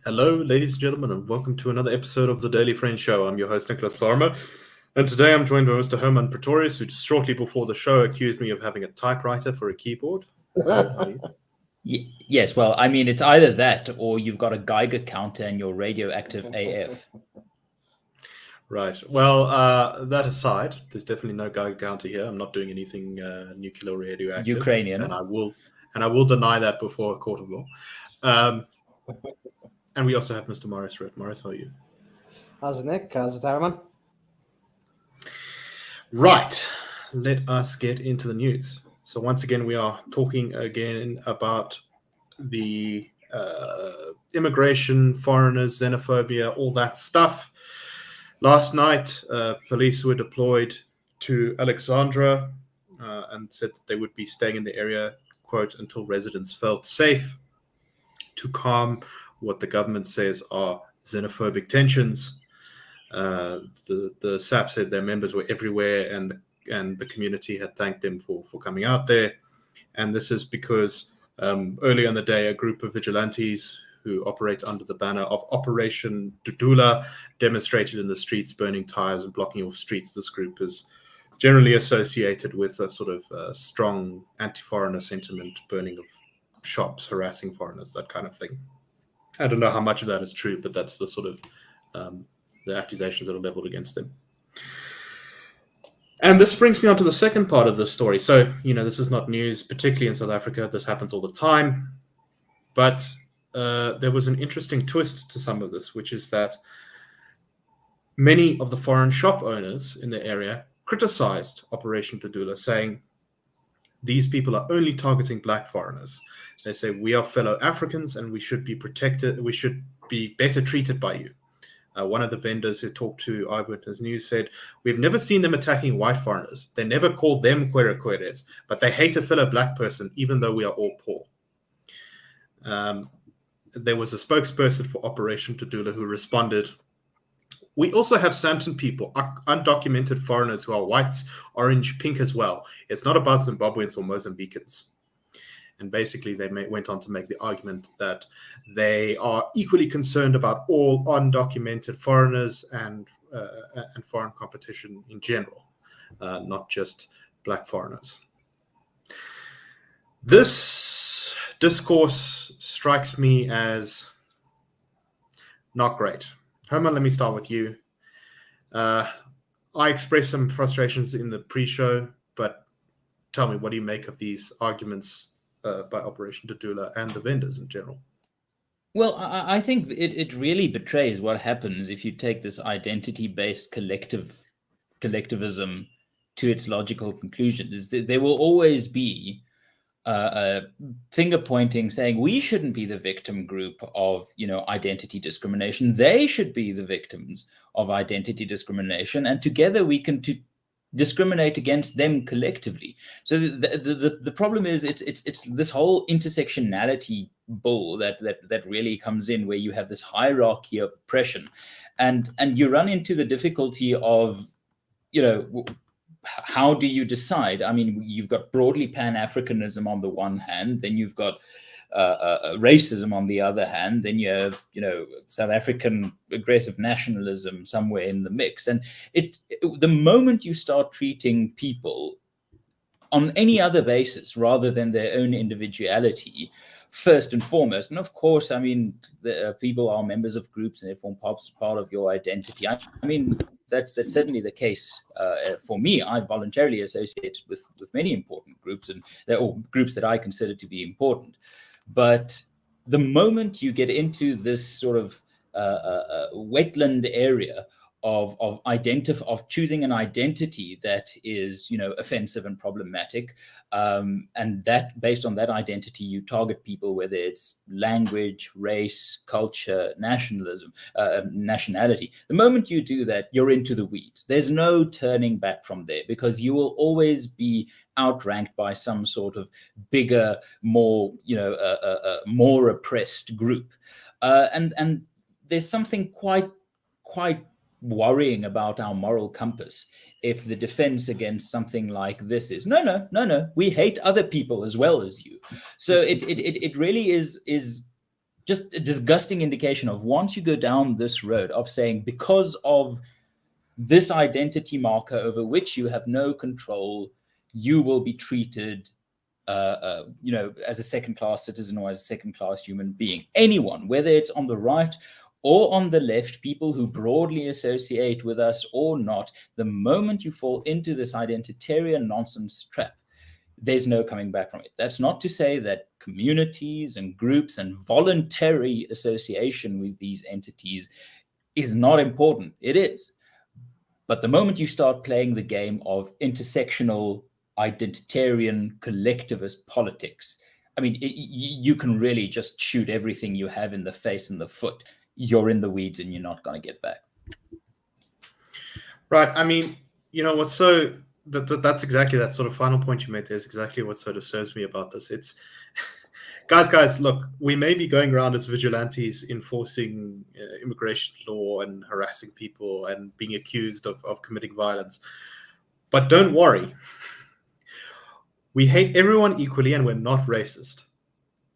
Hello, ladies and gentlemen, and welcome to another episode of the Daily Friend Show. I'm your host, Nicholas Lorimer, and today I'm joined by Mr. Hermann Pretorius, who just shortly before the show accused me of having a typewriter for a keyboard. Yes, well, I mean, it's either that or you've got a Geiger counter and you're radioactive AF. Right. Well, that aside, there's definitely no Geiger counter here. I'm not doing anything nuclear or radioactive. Ukrainian. And I will deny that before a court of law. And we also have Mr. Marius Roodt. Marius, how are you? How's it, Nick? How's it, Herman? Right. Let us get into the news. So once again, we are talking again about the immigration, foreigners, xenophobia, all that stuff. Last night, police were deployed to Alexandra and said that they would be staying in the area, quote, until residents felt safe, to calm what the government says are xenophobic tensions. The SAP said their members were everywhere, and the community had thanked them for coming out there. And this is because earlier in the day, a group of vigilantes who operate under the banner of Operation Dudula demonstrated in the streets, burning tires and blocking off streets. This group is generally associated with a sort of strong anti-foreigner sentiment, burning of shops, harassing foreigners, that kind of thing. I don't know how much of that is true, but that's the sort of the accusations that are leveled against them. And this brings me on to the second part of the story. So, this is not news, particularly in South Africa. This happens all the time. But there was an interesting twist to some of this, which is that many of the foreign shop owners in the area criticized Operation Dudula, saying these people are only targeting black foreigners. They say we are fellow Africans and we should be protected. We should be better treated by you. One of the vendors who talked to Eyewitness News said, "We've never seen them attacking white foreigners. They never called them queres, but they hate a fellow black person, even though we are all poor." There was a spokesperson for Operation Dudula who responded, "We also have Santon people, undocumented foreigners who are whites, orange, pink as well. It's not about Zimbabweans or Mozambicans." And basically, they went on to make the argument that they are equally concerned about all undocumented foreigners and foreign competition in general, not just black foreigners. This discourse strikes me as not great. Herman, let me start with you. I expressed some frustrations in the pre-show, but tell me, what do you make of these arguments by Operation Dudula and the vendors in general? Well, I think it really betrays what happens if you take this identity-based collectivism to its logical conclusion. Is that there will always be finger pointing, saying we shouldn't be the victim group of identity discrimination. They should be the victims of identity discrimination, and together we can discriminate against them collectively. So the problem is it's this whole intersectionality bull that really comes in, where you have this hierarchy of oppression, and you run into the difficulty of how do you decide? I mean, you've got broadly Pan-Africanism on the one hand, then you've got racism on the other hand, then you have South African aggressive nationalism somewhere in the mix. And it's the moment you start treating people on any other basis rather than their own individuality first and foremost, and of course, I mean, people are members of groups and they form part of your identity. I mean, that's certainly the case for me. I voluntarily associate with many important groups, and they're all groups that I consider to be important. But the moment you get into this sort of wetland area of choosing an identity that is offensive and problematic, and that based on that identity you target people, whether it's language, race, culture, nationalism, nationality. The moment you do that, you're into the weeds. There's no turning back from there, because you will always be outranked by some sort of bigger, more more oppressed group, and there's something quite quite worrying about our moral compass if the defense against something like this is no, we hate other people as well as you. So it really is just a disgusting indication of, once you go down this road of saying, because of this identity marker over which you have no control, you will be treated as a second-class citizen or as a second-class human being. Anyone, whether it's on the right or on the left, people who broadly associate with us or not, the moment you fall into this identitarian nonsense trap, there's no coming back from it. That's not to say that communities and groups and voluntary association with these entities is not important. It is. But the moment you start playing the game of intersectional, identitarian, collectivist politics, I mean, you can really just shoot everything you have in the face and the foot. You're in the weeds and you're not going to get back. Right. I mean, what's so... That's exactly that sort of final point you made there is exactly what so disturbs me about this. It's guys, look, we may be going around as vigilantes enforcing immigration law and harassing people and being accused of committing violence. But don't worry. We hate everyone equally and we're not racist.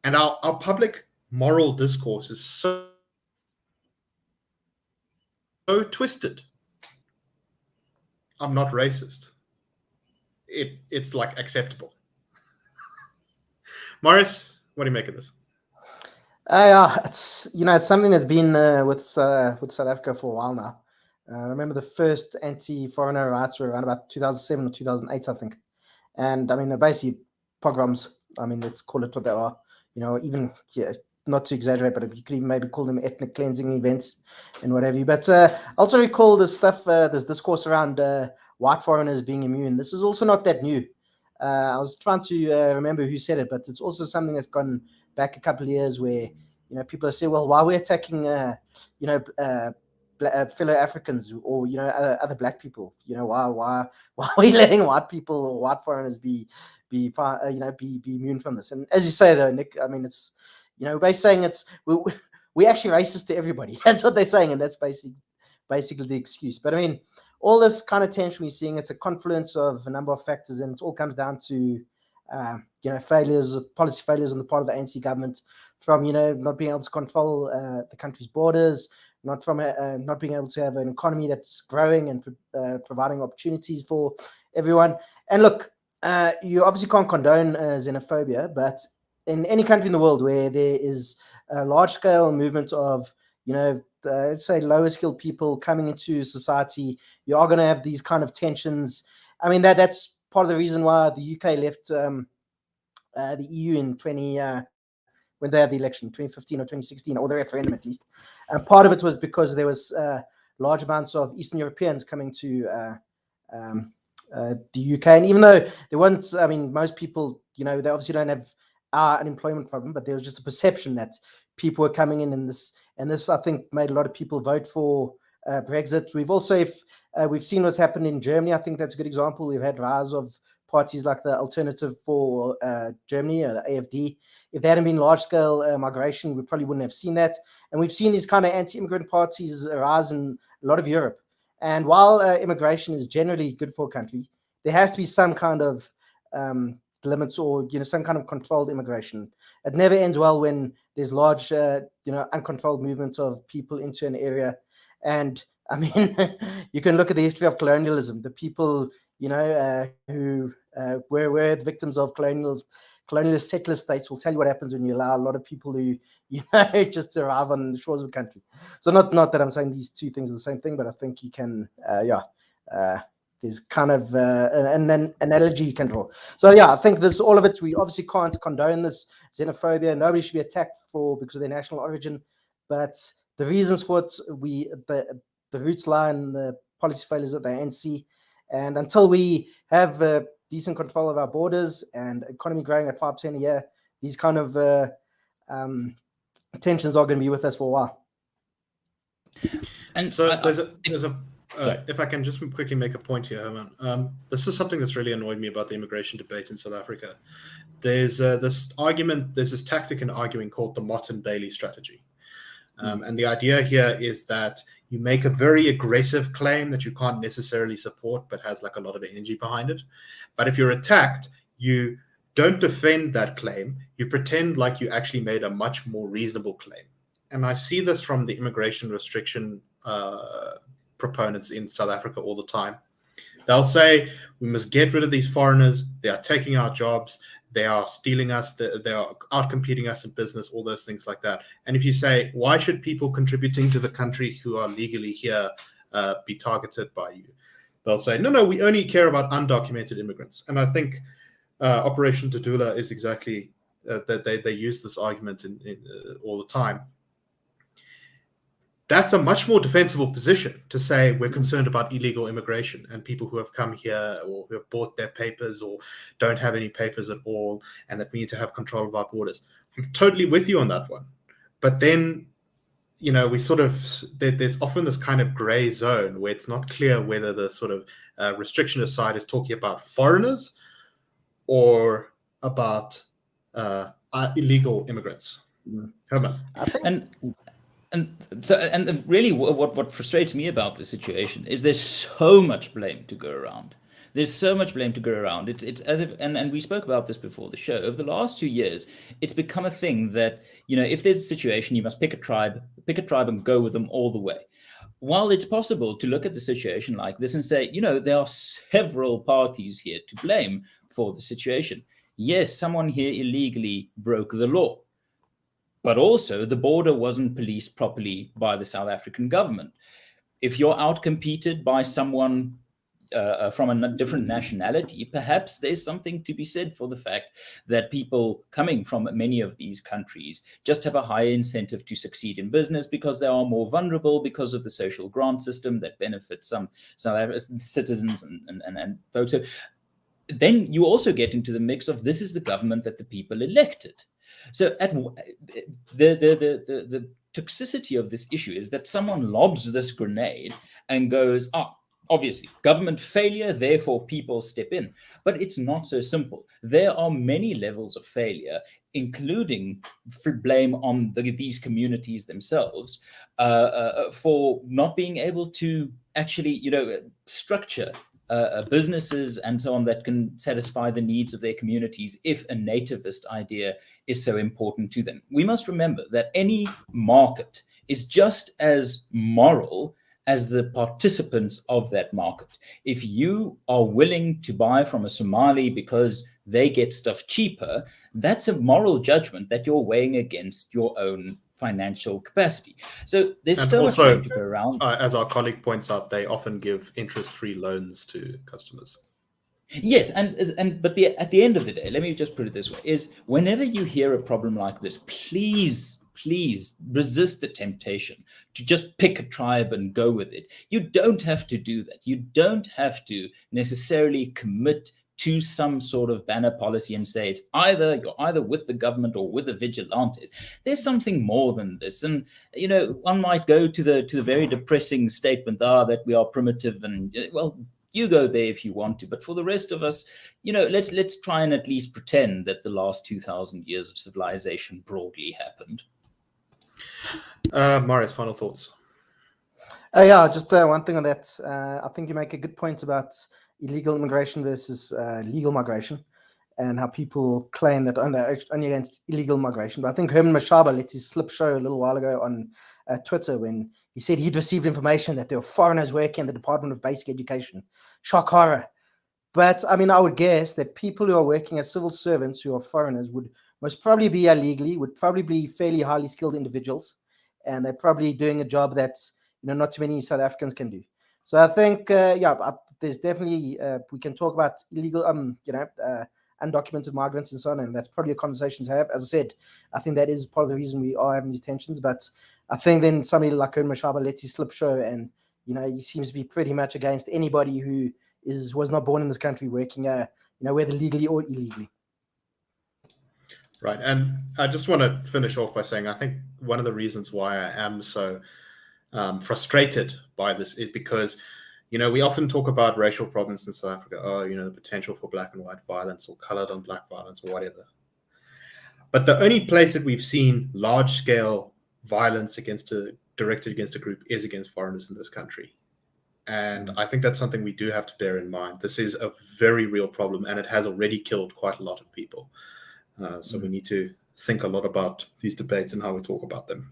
And our public moral discourse is so twisted. I'm not racist. It's like acceptable. Marius, what do you make of this? It's something that's been with South Africa for a while now. I remember the first anti-foreigner rights were around about 2007 or 2008, I think. And I mean, they're basically pogroms. I mean, let's call it what they are. Even not to exaggerate, but you could even maybe call them ethnic cleansing events and whatever. But I also recall this stuff, this discourse around white foreigners being immune. This is also not that new. I was trying to remember who said it, but it's also something that's gone back a couple of years where, people say, well, why are we attacking, fellow Africans or, other black people? Why are we letting white people or white foreigners be immune from this? And as you say, though, Nick, I mean, it's, by saying we're actually racist to everybody. That's what they're saying. And that's basically the excuse. But I mean, all this kind of tension we're seeing, it's a confluence of a number of factors, and it all comes down to, policy failures on the part of the ANC government, from, not being able to control the country's borders, not being able to have an economy that's growing and providing opportunities for everyone. And look, you obviously can't condone xenophobia, but in any country in the world where there is a large-scale movement of, let's say lower skilled people coming into society, you are going to have these kind of tensions. I mean, that's part of the reason why the UK left the EU in when they had the election, 2015 or 2016, or the referendum at least. And part of it was because there was large amounts of Eastern Europeans coming to the UK. And even though there weren't, I mean, most people, they obviously don't have our unemployment problem, but there was just a perception that people were coming in, and this I think made a lot of people vote for Brexit. We've also, we've seen what's happened in Germany. I think that's a good example. We've had rise of parties like the Alternative for Germany, or the AfD. If there hadn't been large-scale migration, we probably wouldn't have seen that. And we've seen these kind of anti-immigrant parties arise in a lot of Europe. And while immigration is generally good for a country, there has to be some kind of limits, or some kind of controlled immigration. It never ends well when there's large, uncontrolled movement of people into an area. And I mean, you can look at the history of colonialism. The people, who were the victims of colonialist settler states will tell you what happens when you allow a lot of people who, just to arrive on the shores of a country. So not that I'm saying these two things are the same thing, but I think you can, there's kind of an analogy you can draw. So yeah, I think there's all of it. We obviously can't condone this xenophobia. Nobody should be attacked because of their national origin, but the reasons for it, the roots lie in the policy failures of the ANC. And until we have decent control of our borders and economy growing at 5% a year, these kind of tensions are going to be with us for a while. And so there's a if I can just quickly make a point here, Herman. This is something that's really annoyed me about the immigration debate in South Africa. There's this tactic in arguing called the Mott and Bailey strategy. And the idea here is that you make a very aggressive claim that you can't necessarily support, but has like a lot of energy behind it. But if you're attacked, you don't defend that claim. You pretend like you actually made a much more reasonable claim. And I see this from the immigration restriction proponents in South Africa all the time. They'll say, we must get rid of these foreigners. They are taking our jobs. They are stealing us. They are outcompeting us in business, all those things like that. And if you say, why should people contributing to the country who are legally here be targeted by you? They'll say, no, we only care about undocumented immigrants. And I think Operation Tadula is exactly that they use this argument all the time. That's a much more defensible position to say we're concerned about illegal immigration and people who have come here or who have bought their papers or don't have any papers at all, and that we need to have control of our borders. I'm totally with you on that one. But then, we sort of, there's often this kind of gray zone where it's not clear whether the sort of restrictionist side is talking about foreigners or about illegal immigrants. Hermann. And really what frustrates me about the situation is there's so much blame to go around. There's so much blame to go around. It's as if, and we spoke about this before the show, over the last 2 years, it's become a thing that, if there's a situation, you must pick a tribe and go with them all the way. While it's possible to look at the situation like this and say, there are several parties here to blame for the situation. Yes, someone here illegally broke the law. But also, the border wasn't policed properly by the South African government. If you're outcompeted by someone from a different nationality, perhaps there's something to be said for the fact that people coming from many of these countries just have a higher incentive to succeed in business because they are more vulnerable because of the social grant system that benefits some South African citizens and folks. So then you also get into the mix of this is the government that the people elected. So the toxicity of this issue is that someone lobs this grenade and goes, obviously, government failure, therefore people step in. But it's not so simple. There are many levels of failure, including blame on these communities themselves for not being able to actually, structure businesses and so on that can satisfy the needs of their communities if a nativist idea is so important to them. We must remember that any market is just as moral as the participants of that market. If you are willing to buy from a Somali because they get stuff cheaper, that's a moral judgment that you're weighing against your own financial capacity. So there's and so also, much to go around. As our colleague points out, they often give interest-free loans to customers. Yes, but at the end of the day, let me just put it this way: is whenever you hear a problem like this, please resist the temptation to just pick a tribe and go with it. You don't have to do that. You don't have to necessarily commit to some sort of banner policy and say you're either with the government or with the vigilantes. There's something more than this. And, one might go to the very depressing statement that we are primitive and, well, you go there if you want to. But for the rest of us, let's try and at least pretend that the last 2,000 years of civilization broadly happened. Marius, final thoughts? Just one thing on that. I think you make a good point about illegal immigration versus legal migration, and how people claim that only against illegal migration. But I think Hermann Mashaba let his slip show a little while ago on Twitter when he said he'd received information that there were foreigners working in the Department of Basic Education. Shock horror. But I mean, I would guess that people who are working as civil servants who are foreigners would most probably be illegally, would probably be fairly highly skilled individuals, and they're probably doing a job that not too many South Africans can do. So I think, there's definitely we can talk about illegal, undocumented migrants and so on, and that's probably a conversation to have. As I said, I think that is part of the reason we are having these tensions. But I think then somebody like Hermann Mashaba lets his slip show, and he seems to be pretty much against anybody who was not born in this country working, whether legally or illegally. Right, and I just want to finish off by saying I think one of the reasons why I am so frustrated by this is because, we often talk about racial problems in South Africa. The potential for black and white violence or colored on black violence or whatever. But the only place that we've seen large-scale violence against a directed against a group is against foreigners in this country. And I think that's something we do have to bear in mind. This is a very real problem, and it has already killed quite a lot of people. So we need to think a lot about these debates and how we talk about them.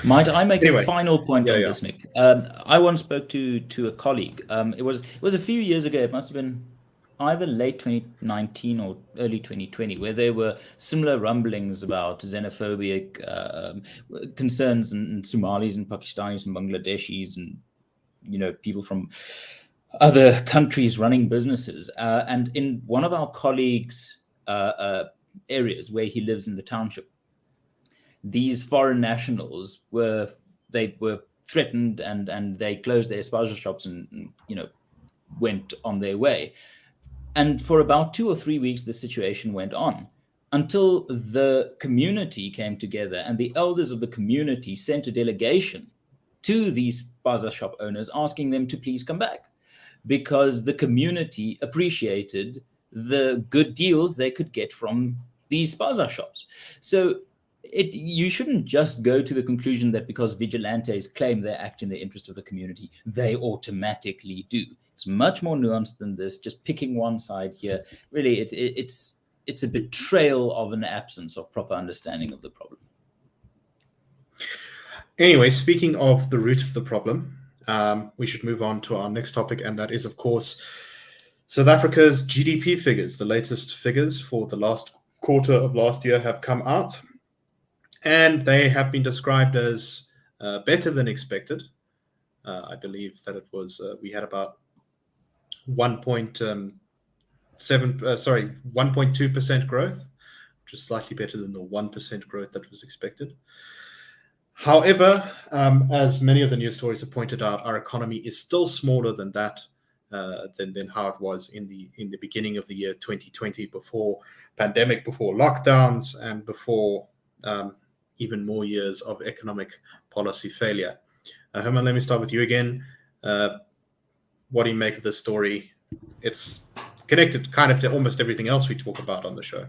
Might I make a final point on this, Nick? I once spoke to a colleague. It was a few years ago. It must have been either late 2019 or early 2020, where there were similar rumblings about xenophobic concerns in Somalis and Pakistanis and Bangladeshis and people from other countries running businesses. And in one of our colleagues' areas where he lives in the township, these foreign nationals were threatened and they closed their spousal shops and went on their way. And for about 2 or 3 weeks, the situation went on until the community came together and the elders of the community sent a delegation to these bazaar shop owners asking them to please come back, because the community appreciated the good deals they could get from these bazaar shops. So you shouldn't just go to the conclusion that because vigilantes claim they act in the interest of the community, they automatically do. It's much more nuanced than this. Just picking one side here, really, it's a betrayal of an absence of proper understanding of the problem. Anyway, speaking of the root of the problem, we should move on to our next topic, and that is, of course, South Africa's GDP figures. The latest figures for the last quarter of last year have come out, and they have been described as better than expected. I believe that it was we had about 1.2% growth, which is slightly better than the 1% growth that was expected. However, as many of the news stories have pointed out, our economy is still smaller than that, than how it was in the beginning of the year 2020, before pandemic, before lockdowns, and before even more years of economic policy failure. Hermann, let me start with you again. What do you make of this story? It's connected kind of to almost everything else we talk about on the show.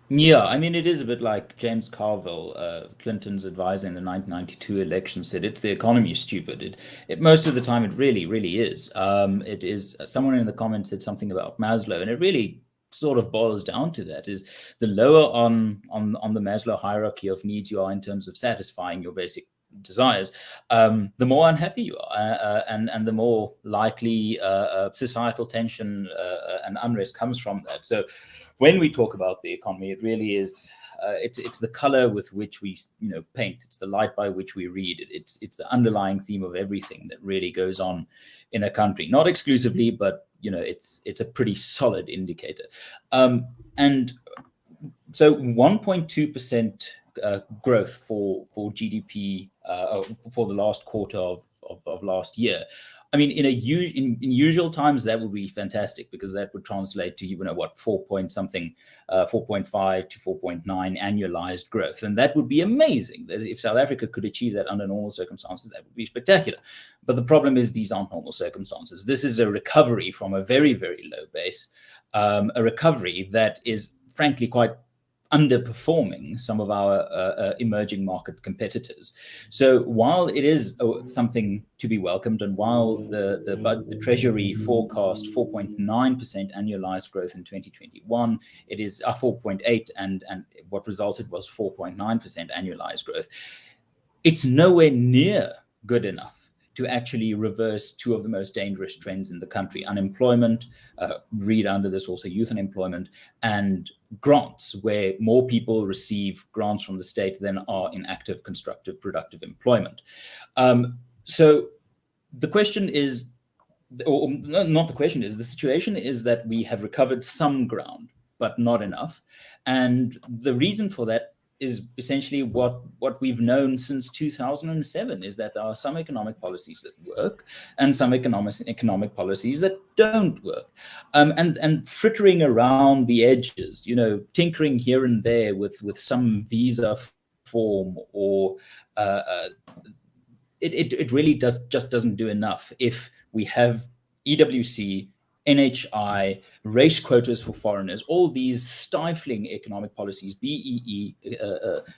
Yeah, I mean, it is a bit like James Carville, Clinton's advisor in the 1992 election, said it's the economy, stupid. Most of the time, it really, really is. It is. Someone in the comments said something about Maslow, and it really sort of boils down to that: is the lower on the Maslow hierarchy of needs you are in terms of satisfying your basic desires, the more unhappy you are, and the more likely societal tension and unrest comes from that. So when we talk about the economy, it really is it's the color with which we paint. It's the light by which we read. It's the underlying theme of everything that really goes on in a country. Not exclusively, but it's a pretty solid indicator. And so 1.2% growth for GDP for the last quarter of last year. I mean, in usual times, that would be fantastic, because that would translate to 4.5 to 4.9 annualized growth, and that would be amazing. If South Africa could achieve that under normal circumstances, that would be spectacular. But the problem is, these aren't normal circumstances. This is a recovery from a very, very low base, a recovery that is frankly quite underperforming some of our emerging market competitors. So while it is something to be welcomed, and while the Treasury forecast 4.9% annualized growth in 2021, it is 4.8, and what resulted was 4.9% annualized growth. It's nowhere near good enough to actually reverse two of the most dangerous trends in the country: unemployment, read under this also youth unemployment, and grants, where more people receive grants from the state than are in active, constructive, productive employment. So the question is, or not the question is, the situation is that we have recovered some ground, but not enough. And the reason for that is essentially what we've known since 2007, is that there are some economic policies that work and some economic policies that don't work. And frittering around the edges, tinkering here and there with some visa form, or it really just doesn't do enough if we have EWC, NHI, race quotas for foreigners, all these stifling economic policies, BEE,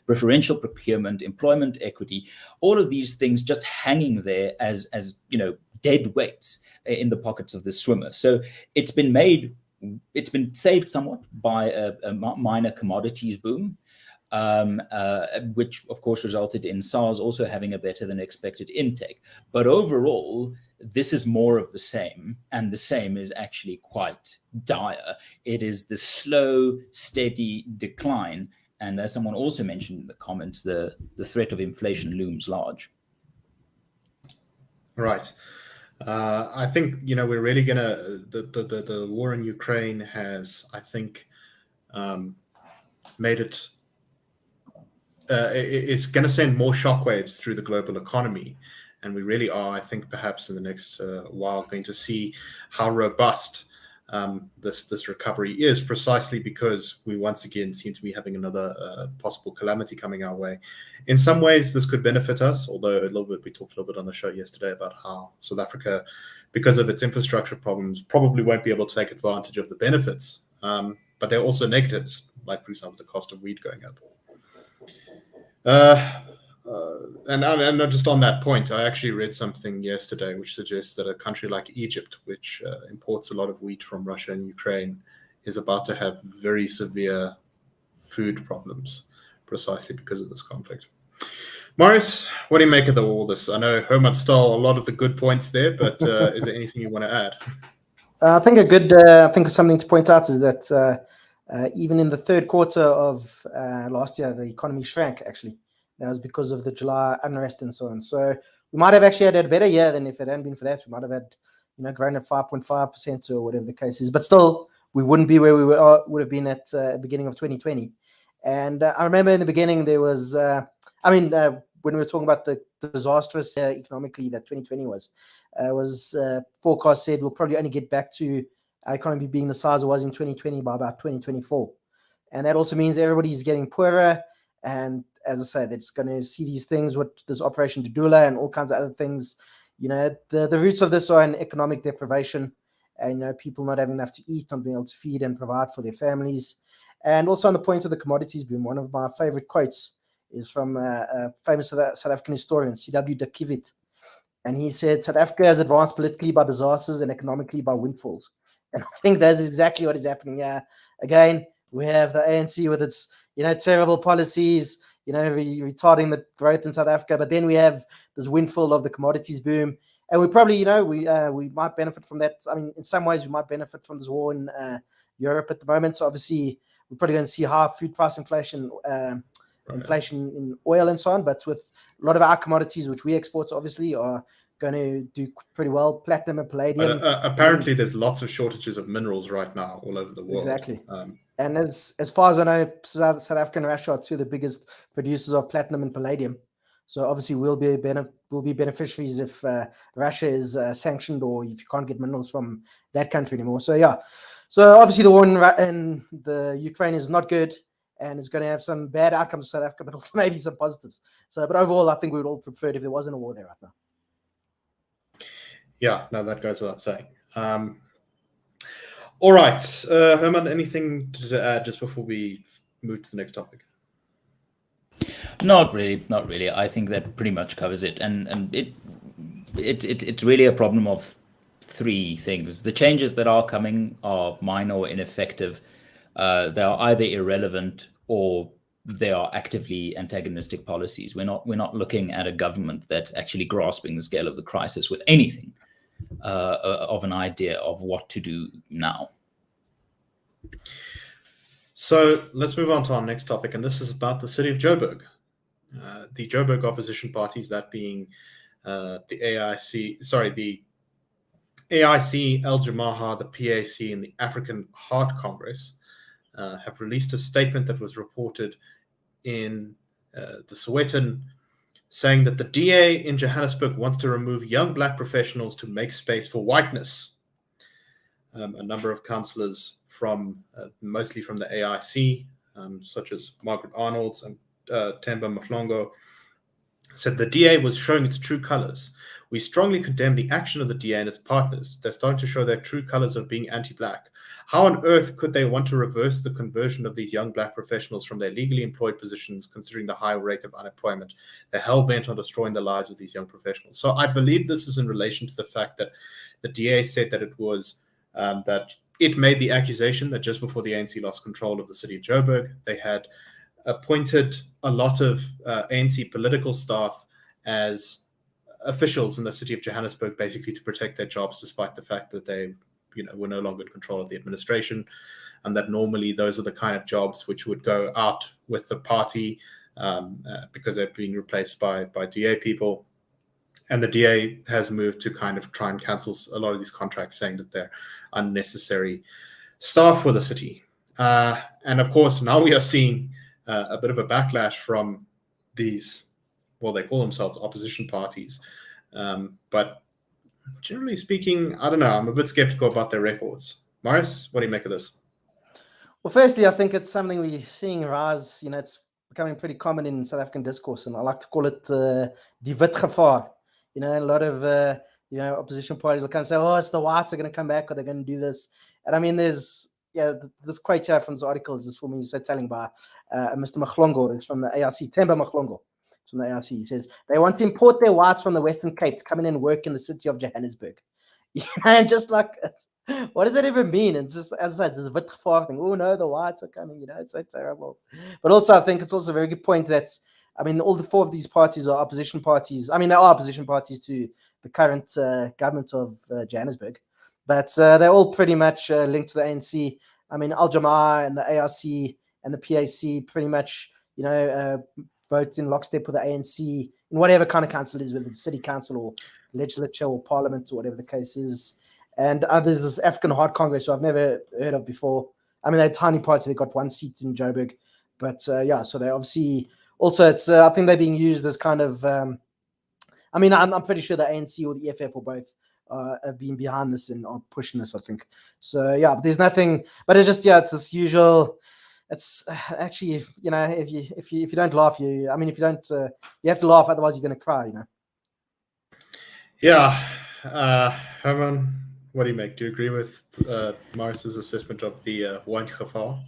preferential procurement, employment equity, all of these things just hanging there as dead weights in the pockets of the swimmer. So it's been saved somewhat by a minor commodities boom, which of course resulted in SARS also having a better than expected intake. But overall, this is more of the same, and the same is actually quite dire. It is the slow, steady decline. And as someone also mentioned in the comments, the threat of inflation looms large. Right. I think, we're really going to, the war in Ukraine has, I think, made it, it's going to send more shockwaves through the global economy. And we really are, I think, perhaps in the next while going to see how robust this recovery is, precisely because we once again seem to be having another possible calamity coming our way. In some ways, this could benefit us, although we talked a little bit on the show yesterday about how South Africa, because of its infrastructure problems, probably won't be able to take advantage of the benefits. But there are also negatives, like, for example, the cost of wheat going up. And just on that point, I actually read something yesterday which suggests that a country like Egypt, which imports a lot of wheat from Russia and Ukraine, is about to have very severe food problems precisely because of this conflict. Marius, what do you make of all this? I know Hermann stole a lot of the good points there, but is there anything you want to add? I think something to point out is that even in the third quarter of last year, the economy shrank, actually. That was because of the July unrest and so on. So we might have actually had a better year than if it hadn't been for that. We might have had, grown at 5.5% or whatever the case is. But still, we wouldn't be where we would have been at the beginning of 2020. And I remember in the beginning there was, when we were talking about the disastrous economically that 2020 was forecast said we'll probably only get back to our economy being the size it was in 2020 by about 2024. And that also means everybody's getting poorer. And as I say, they're just going to see these things with this Operation Dudula and all kinds of other things. The roots of this are in economic deprivation and, people not having enough to eat, not being able to feed and provide for their families. And also on the point of the commodities boom, one of my favorite quotes is from a famous South African historian, C.W. de Kivit. And he said, South Africa has advanced politically by disasters and economically by windfalls. And I think that's exactly what is happening here. Again, we have the ANC with its, terrible policies, retarding the growth in South Africa. But then we have this windfall of the commodities boom. And we probably, we might benefit from that. I mean, in some ways, we might benefit from this war in Europe at the moment. So obviously, we're probably going to see high food price inflation, inflation in oil and so on. But with a lot of our commodities, which we export, obviously, are going to do pretty well. Platinum and palladium. Apparently, there's lots of shortages of minerals right now all over the world. Exactly. And as far as I know, South Africa and Russia are two of the biggest producers of platinum and palladium. So obviously, we'll be beneficiaries if Russia is sanctioned or if you can't get minerals from that country anymore. So yeah. So obviously, the war in the Ukraine is not good, and it's going to have some bad outcomes for South Africa, but also maybe some positives. So, but overall, I think we would all prefer it if there wasn't a war there right now. Yeah, no, that goes without saying. All right, Hermann, anything to add just before we move to the next topic? Not really. I think that pretty much covers it, and it's really a problem of three things. The changes that are coming are minor or ineffective. They are either irrelevant or they are actively antagonistic policies. We're not looking at a government that's actually grasping the scale of the crisis with anything of an idea of what to do now. So let's move on to our next topic, and this is about the city of Joburg. The Joburg opposition parties, that being the AIC, El Jamaha, the PAC, and the African Heart Congress, have released a statement that was reported in the Sowetan, saying that the DA in Johannesburg wants to remove young black professionals to make space for whiteness. A number of councillors mostly from the AIC, such as Margaret Arnolds and Themba Mhlongo, said the DA was showing its true colors. We strongly condemn the action of the DA and its partners. They're starting to show their true colors of being anti-black. How on earth could they want to reverse the conversion of these young black professionals from their legally employed positions, considering the high rate of unemployment? They're hell-bent on destroying the lives of these young professionals. So I believe this is in relation to the fact that the DA said that it was that it made the accusation that just before the ANC lost control of the city of Joburg, they had appointed a lot of ANC political staff as officials in the city of Johannesburg, basically to protect their jobs, despite the fact that they, were no longer in control of the administration, and that normally those are the kind of jobs which would go out with the party because they're being replaced by DA people. And the DA has moved to kind of try and cancel a lot of these contracts, saying that they're unnecessary staff for the city. And of course, now we are seeing a bit of a backlash from these, well, they call themselves opposition parties. But generally speaking, I don't know. I'm a bit skeptical about their records. Marius, what do you make of this? Well, firstly, I think it's something we're seeing rise. It's becoming pretty common in South African discourse, and I like to call it the wit gevaar. A lot of opposition parties will come and say, "Oh, it's the whites are going to come back, or they're going to do this." And I mean, there's this quote here from this article is just for me so telling by Mr. Mhlongo. It's from the ARC, Temba Mhlongo. From the ARC, he says they want to import their whites from the Western Cape to come in and work in the city of Johannesburg. And just like, what does that even mean? And just, as I said, this wit gevaar thing. Oh no, the whites are coming. It's so terrible. But also, I think it's also a very good point that, I mean, all the four of these parties are opposition parties. I mean, they are opposition parties to the current government of Johannesburg, but they're all pretty much linked to the ANC. I mean, Al Jamaa and the ARC and the PAC pretty much, vote in lockstep with the ANC in whatever kind of council it is, whether it's city council or legislature or parliament or whatever the case is. And there's this African Heart Congress, who I've never heard of before. I mean, they're a tiny party. They got one seat in Joburg, but so they obviously also it's. I think they're being used as kind of. I mean, I'm pretty sure the ANC or the EFF or both have been behind this and are pushing this, I think. So but there's nothing. But it's just it's this usual. It's actually, if you don't laugh, if you don't, you have to laugh, otherwise you're going to cry, Yeah, Herman, what do you make? Do you agree with Marius's assessment of the white gevaar?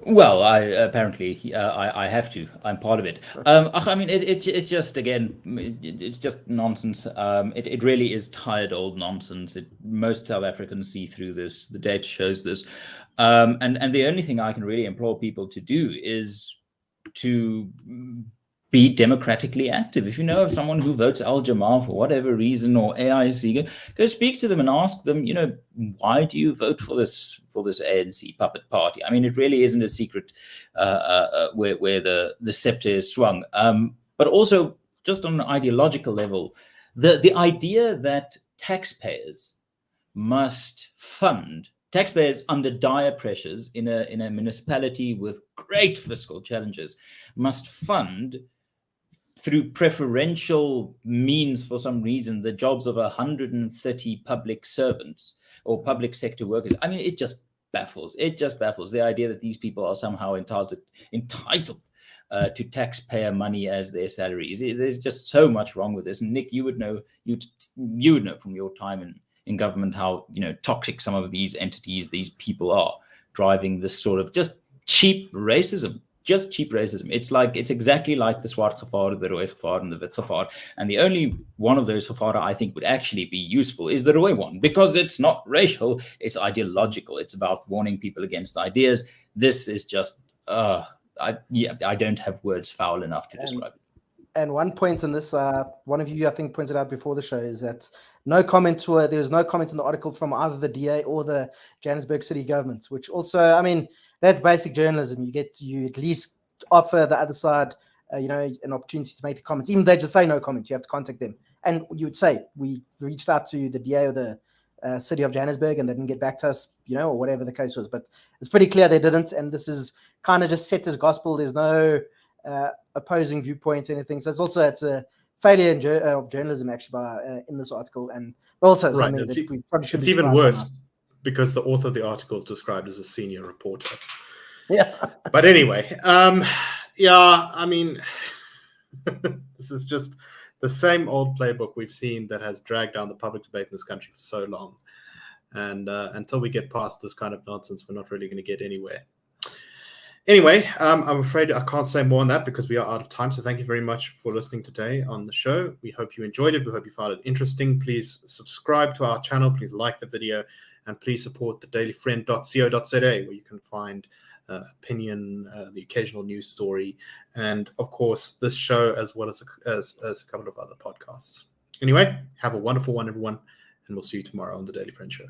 Well, I have to. I'm part of it. I mean, it's just, again, it's just nonsense. It really is tired old nonsense. Most South Africans see through this. The data shows this. And the only thing I can really implore people to do is to be democratically active. If you know of someone who votes Al Jamaa for whatever reason, or AIC, go speak to them and ask them, why do you vote for this ANC puppet party? I mean, it really isn't a secret where the scepter is swung. But also, just on an ideological level, the idea that taxpayers under dire pressures in a municipality with great fiscal challenges must fund through preferential means, for some reason, the jobs of 130 public servants or public sector workers. I mean, it just baffles. It just baffles the idea that these people are somehow entitled to taxpayer money as their salaries. There's just so much wrong with this. And Nick, you would know from your time in government how toxic some of these entities, these people are, driving this sort of just cheap racism. It's exactly like the zwart gevaar, the rooi gevaar, and the wit gevaar. And the only one of those gevaar I think would actually be useful is the rooi one, because it's not racial, it's ideological. It's about warning people against ideas. This is just, I don't have words foul enough to describe it. And one point on this, one of you, I think, pointed out before the show, is that there was no comment in the article from either the DA or the Johannesburg city government, which also, I mean, that's basic journalism. You at least offer the other side, an opportunity to make the comments. Even if they just say no comment, you have to contact them. And you would say, we reached out to the DA or the city of Johannesburg and they didn't get back to us, or whatever the case was. But it's pretty clear they didn't. And this is kind of just set as gospel. There's no opposing viewpoint or anything. So it's a failure of journalism, actually, in this article. And also something that we probably should be. It's even worse because the author of the article is described as a senior reporter. Yeah. But anyway, I mean, This is just the same old playbook we've seen that has dragged down the public debate in this country for so long. And until we get past this kind of nonsense, we're not really going to get anywhere. Anyway, I'm afraid I can't say more on that because we are out of time. So thank you very much for listening today on the show. We hope you enjoyed it. We hope you found it interesting. Please subscribe to our channel. Please like the video. And please support the dailyfriend.co.za, where you can find opinion, the occasional news story, and of course this show, as well as a couple of other podcasts. Anyway, have a wonderful one, everyone, and we'll see you tomorrow on the Daily Friend Show.